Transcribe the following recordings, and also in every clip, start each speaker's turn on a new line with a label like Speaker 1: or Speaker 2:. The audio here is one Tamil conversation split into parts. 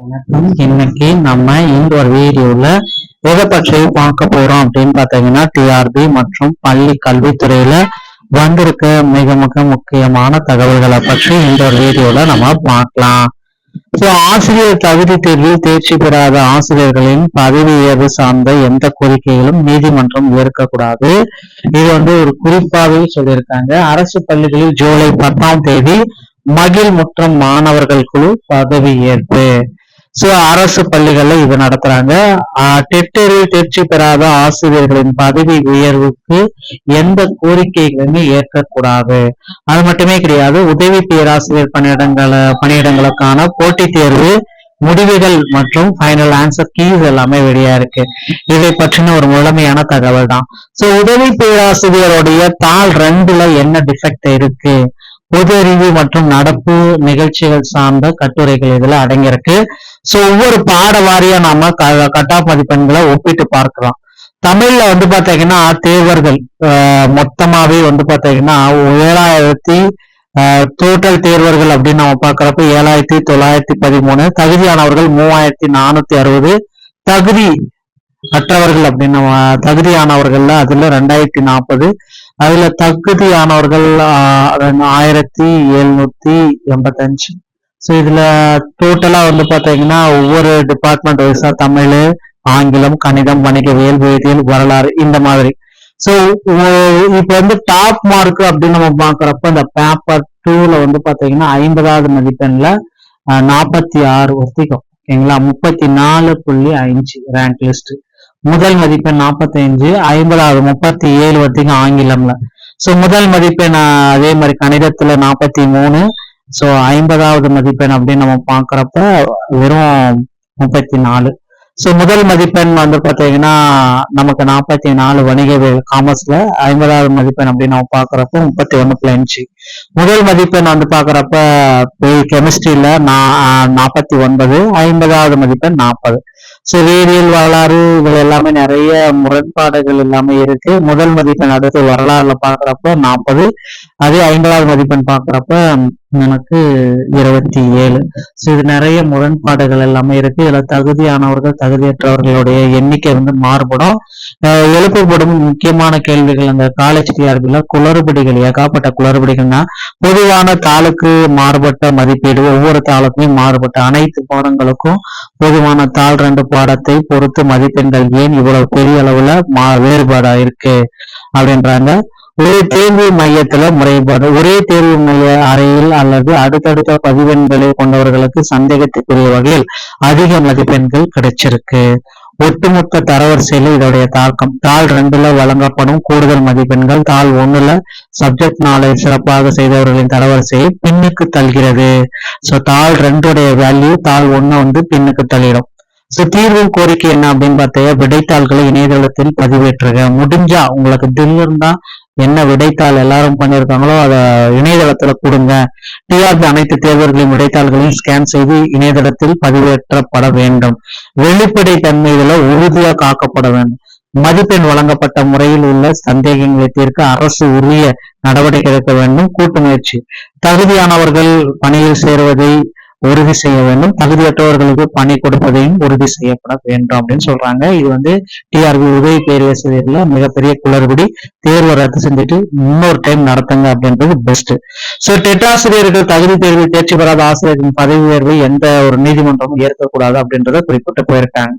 Speaker 1: வணக்கம். இன்னைக்கு நம்ம இந்த ஒரு வீடியோல எதை பற்றி பார்க்க போறோம் அப்படின்னு பார்த்தீங்கன்னா, டிஆர்பி மற்றும் பள்ளி கல்வித்துறையில வந்திருக்க மிக மிக முக்கியமான தகவல்களை பற்றி இந்த ஒரு வீடியோல நம்ம பார்க்கலாம். ஆசிரியர் தகுதி தேர்வில் தேர்ச்சி பெறாத ஆசிரியர்களின் பதவி உயர்வு சார்ந்த எந்த கோரிக்கைகளும் நீதிமன்றம் ஏற்கக்கூடாது. இது ஒரு குறிப்பாகவே சொல்லியிருக்காங்க. அரசு பள்ளிகளில் ஜூலை 10ஆம் தேதி மகிழ்முற்றம் மாணவர்கள் குழு பதவி ஏற்பு. அரசு பள்ளிகள்ல இது நடத்துறாங்க. டெட்டரில் தேர்ச்சி பெறாத ஆசிரியர்களின் பதவி உயர்வுக்கு எந்த கோரிக்கைகளுமே ஏற்கக்கூடாது. அது மட்டுமே கிடையாது, உதவி பேராசிரியர் பணியிடங்களுக்கான போட்டித் தேர்வு முடிவுகள் மற்றும் ஃபைனல் ஆன்சர் கீஸ் எல்லாமே வெளியா இருக்கு. இதை பற்றின ஒரு முழுமையான தகவல் தான். உதவி பேராசிரியருடைய தாள் 2ல என்ன டிஃபெக்ட் இருக்கு, பொது அறிவு மற்றும் நடப்பு நிகழ்ச்சிகள் சார்ந்த கட்டுரைகள் இதுல அடங்கியிருக்கு. ஒவ்வொரு பாட வாரியா நாம கட் ஆஃப் மதிப்பெண்களை ஒப்பிட்டு பார்க்கலாம். தமிழ்ல பாத்தீங்கன்னா தேர்வர்கள் மொத்தமாவே பாத்தீங்கன்னா 7000 டோட்டல் தேர்வர்கள் அப்படின்னு நம்ம பாக்குறப்ப 7913, தகுதியானவர்கள் 3460, தகுதி அற்றவர்கள் அப்படின்னு நம்ம தகுதியானவர்கள்ல அதுல 2040, அதுல தகுதியானவர்கள் 1785. இதுல டோட்டலா பாத்தீங்கன்னா ஒவ்வொரு டிபார்ட்மெண்ட் வைஸா தமிழ், ஆங்கிலம், கணிதம், வணிகவியல், வேதியியல், வரலாறு இந்த மாதிரி. இப்ப டாப் மார்க் அப்படின்னு நம்ம பாக்குறப்ப இந்த பேப்பர் 2ல பாத்தீங்கன்னா 50வது மதிப்பெண்ல 46 ஒத்திகம், ஓகேங்களா, 34.5 ரேங்க் லிஸ்ட். முதல் மதிப்பெண் 45, 50வது 37 ஒத்திகம் ஆங்கிலம்ல. முதல் மதிப்பெண் அதே மாதிரி கணிதத்துல 43. 50வது மதிப்பெண் அப்படின்னு நம்ம பாக்குறப்ப வெறும் 34. முதல் மதிப்பெண் பாத்தீங்கன்னா நமக்கு 44 வணிகவியல் காமர்ஸ்ல. 50வது மதிப்பெண் அப்படின்னு நம்ம பாக்குறப்ப 31.5. முதல் மதிப்பெண் பாக்குறப்ப கெமிஸ்ட்ரியில 49, 50வது மதிப்பெண் 40. வேதியியல், வரலாறு இதுல எல்லாமே நிறைய முரண்பாடுகள் எல்லாமே இருக்கு. முதல் மதிப்பெண் அடுத்து வரலாறுல பாக்குறப்ப 40, அதே 50வது மதிப்பெண் பாக்குறப்ப எனக்கு 27. இது நிறைய முரண்பாடுகள் எல்லாமே இருக்கு. இதுல தகுதியானவர்கள் தகுதியற்றவர்களுடைய எண்ணிக்கை மாறுபடும். எழுப்பப்படும் முக்கியமான கேள்விகள் அந்த காலேஜ் டிஆர்பில குளறுபடிகள், ஏகாப்பட்ட குளறுபடிகள்னா பொதுவான தாளுக்கு மாறுபட்ட மதிப்பீடு, ஒவ்வொரு தாளுக்குமே மாறுபட்ட அனைத்து பாடங்களுக்கும் பொதுவான தாள் 2 பாடத்தை பொறுத்து மதிப்பெண்கள் ஏன் இவ்வளவு பெரிய அளவுல வேறுபாடா இருக்கு அப்படின்றாங்க. ஒரே தேர்வு மையத்துல முறைப்பாடு, ஒரே தேர்வு மைய அறையில் அல்லது அடுத்தடுத்த பதிவெண்களை கொண்டவர்களுக்கு சந்தேகத்துக்குரிய வகையில் அதிக மதிப்பெண்கள் கிடைச்சிருக்கு. ஒட்டுமொத்த தரவரிசையில இதோடைய தாக்கம், தாள் 2ல வழங்கப்படும் கூடுதல் மதிப்பெண்கள் தாள் 1ல சப்ஜெக்ட் நாலேஜ் சிறப்பாக செய்தவர்களின் தரவரிசையை பின்னுக்கு தள்ளுகிறது. தாள் 2 வேல்யூ தாள் 1 பின்னுக்கு தள்ளிடும். தீர்வும் கோரிக்கை என்ன அப்படின்னு பார்த்தா, விடைத்தாள்களை இணையதளத்தில் பதிவேற்றுக. முடிஞ்சா உங்களுக்கு தில் இருந்தா என்ன விடைத்தாள் எல்லாரும் பண்ணியிருக்காங்களோ அதை இணையதளத்துல கொடுங்க. டிஆர்பி அனைத்து தேர்வர்களின் விடைத்தாள்களையும் ஸ்கேன் செய்து இணையதளத்தில் பதிவேற்றப்பட வேண்டும். வெளிப்படை தன்மை இதுல உறுதியா காக்கப்பட வேண்டும். மதிப்பெண் வழங்கப்பட்ட முறையில் உள்ள சந்தேகங்களை தீர்க்க அரசு உரிய நடவடிக்கை எடுக்க வேண்டும். கூட்டு முயற்சி, தகுதியானவர்கள் பணியில் சேருவதை உறுதி செய்ய வேண்டும், தகுதியற்றவர்களுக்கு பணி கொடுப்பதையும் உறுதி செய்யப்பட வேண்டும் அப்படின்னு சொல்றாங்க. இது டிஆர்பி உதவி பேராசிரியர்ல மிகப்பெரிய குளறுபடி. தேர்வை ரத்து செஞ்சுட்டு இன்னொரு டைம் நடத்துங்க அப்படின்றது பெஸ்ட். டெட்டாசிரியர்கள் தகுதி தேர்வில் தேர்ச்சி பெறாத ஆசிரியர்களின் பதவி உயர்வை எந்த ஒரு நீதிமன்றமும் ஏற்கக்கூடாது அப்படின்றத குறிப்பிட்டு போயிருக்காங்க.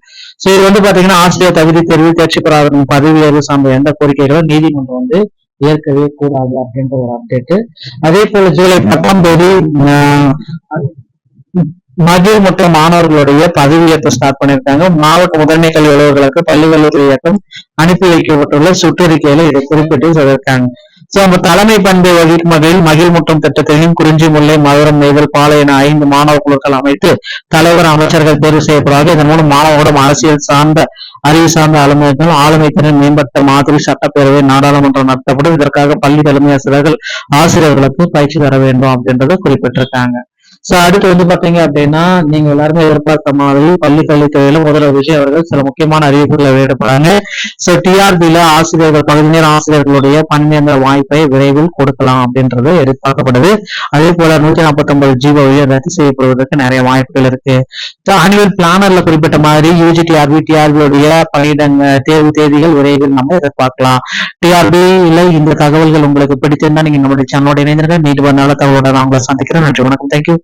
Speaker 1: இது பாத்தீங்கன்னா ஆசிரியர் தகுதி தேர்வில் தேர்ச்சி பெறாத பதவி உயர்வு சார்ந்த எந்த கோரிக்கைகளும் நீதிமன்றம் ஏற்கவே கூடாது அப்படின்ற ஒரு அப்டேட். அதே போல ஜூலை 10ஆம் தேதி மதிய மற்றும் மாணவர்களுடைய பதவி உயர்த்த ஸ்டார்ட் பண்ணியிருக்காங்க. மாவட்ட முதன்மை கல்வி அலுவலர்களுக்கு பள்ளி கல்லூரி இயக்கம் அனுப்பி வைக்கப்பட்டுள்ள சுற்றறிக்கையில இதை குறிப்பிட்டு சொல்லியிருக்காங்க. நம்ம தலைமை பண்பை வகிக்கும் வகையில் மகிழ்முற்றம் திட்டத்தையும் குறிஞ்சி, முல்லை, மதுரம், நெய்தல், பாலை என 5 மாணவ குழுக்கள் அமைத்து தலைவர், அமைச்சர்கள் தேர்வு செய்யப்படுவார்கள். இதன் மூலம் மாணவர்களும் அரசியல் சார்ந்த அறிவு சார்ந்த ஆளுமை திறன் மேம்பட்ட மாதிரி சட்டப்பேரவை, நாடாளுமன்றம் நடத்தப்படும். இதற்காக பள்ளி தலைமை ஆசிரியர்களுக்கு பயிற்சி தர வேண்டும் அப்படின்றத குறிப்பிட்டிருக்காங்க. சோ அடுத்து வந்து பாத்தீங்க அப்படின்னா நீங்க எல்லாருமே எதிர்பார்த்த மாதிரி பள்ளி கல்வித்துறையில முதல்வர் விஜய் அவர்கள் சில முக்கியமான அறிவிப்புகளை வெளியிடப்படுறாங்க. சோ டிஆர்பில ஆசிரியர்கள் பகுதி நேர ஆசிரியர்களுடைய பணிநிரந்தர வாய்ப்பை விரைவில் கொடுக்கலாம் அப்படின்றது எதிர்பார்க்கப்படுது. அதே போல 149 ஜிஓவை ரத்து செய்யப்படுவதற்கு நிறைய வாய்ப்புகள் இருக்கு. ஆனுவல் பிளானர்ல குறிப்பிட்ட மாதிரி யூஜிடிஆர்பி டிஆர்பியுடைய பணியிடங்க தேர்வு தேதிகள் விரைவில் நம்ம எதிர்பார்க்கலாம். டிஆர்பியில இந்த தகவல்கள் உங்களுக்கு பிடிச்சிருந்தா நீங்க நம்மளுடைய சேனலோட இணைந்திருக்க மீண்டும் ஒரு நல்ல தகவலோட நான் உங்களை சந்திக்கிறேன். நன்றி, வணக்கம், தேங்க்யூ.